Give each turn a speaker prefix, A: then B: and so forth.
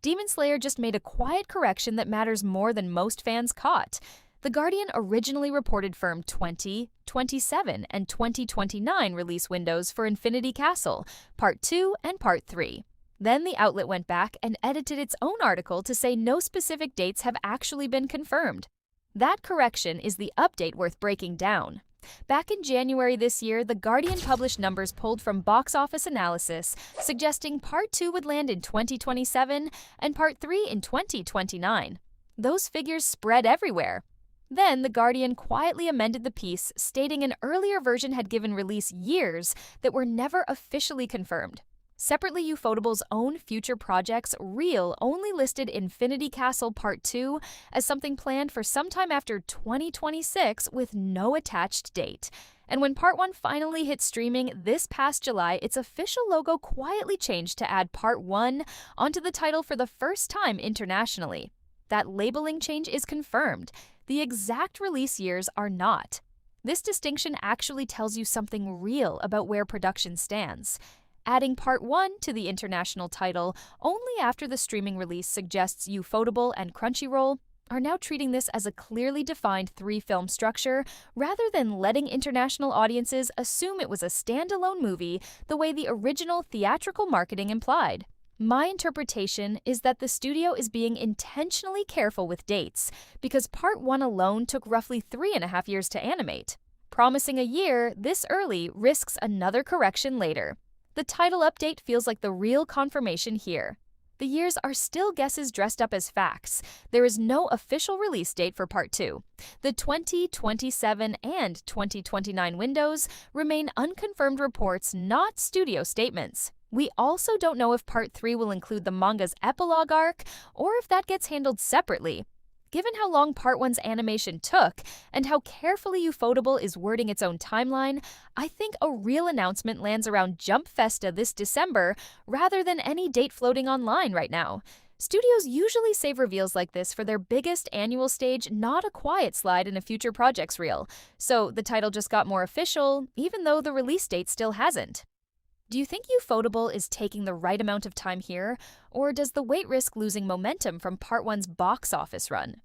A: Demon Slayer just made a quiet correction that matters more than most fans caught. The Guardian originally reported firm 2027 and 2029 release windows for Infinity Castle, Part 2 and Part 3. Then the outlet went back and edited its own article to say no specific dates have actually been confirmed. That correction is the update worth breaking down. Back in January this year, The Guardian published numbers pulled from box office analysis, suggesting Part 2 would land in 2027 and Part 3 in 2029. Those figures spread everywhere. Then, The Guardian quietly amended the piece, stating an earlier version had given release years that were never officially confirmed. Separately, Ufotable's own future projects, Reel, only listed Infinity Castle Part 2 as something planned for sometime after 2026 with no attached date. And when Part 1 finally hit streaming this past July, its official logo quietly changed to add Part 1 onto the title for the first time internationally. That labeling change is confirmed. The exact release years are not. This distinction actually tells you something real about where production stands. Adding Part 1 to the international title only after the streaming release suggests Ufotable and Crunchyroll are now treating this as a clearly defined three-film structure rather than letting international audiences assume it was a standalone movie the way the original theatrical marketing implied. My interpretation is that the studio is being intentionally careful with dates because Part 1 alone took roughly 3.5 years to animate. Promising a year this early risks another correction later. The title update feels like the real confirmation here. The years are still guesses dressed up as facts. There is no official release date for Part 2. The 2027 and 2029 windows remain unconfirmed reports, not studio statements. We also don't know if Part 3 will include the manga's epilogue arc or if that gets handled separately. Given how long Part 1's animation took and how carefully Ufotable is wording its own timeline, I think a real announcement lands around Jump Festa this December rather than any date floating online right now. Studios usually save reveals like this for their biggest annual stage, not a quiet slide in a future project's reel. So the title just got more official, even though the release date still hasn't. Do you think Ufotable is taking the right amount of time here, or does the wait risk losing momentum from Part 1's box office run?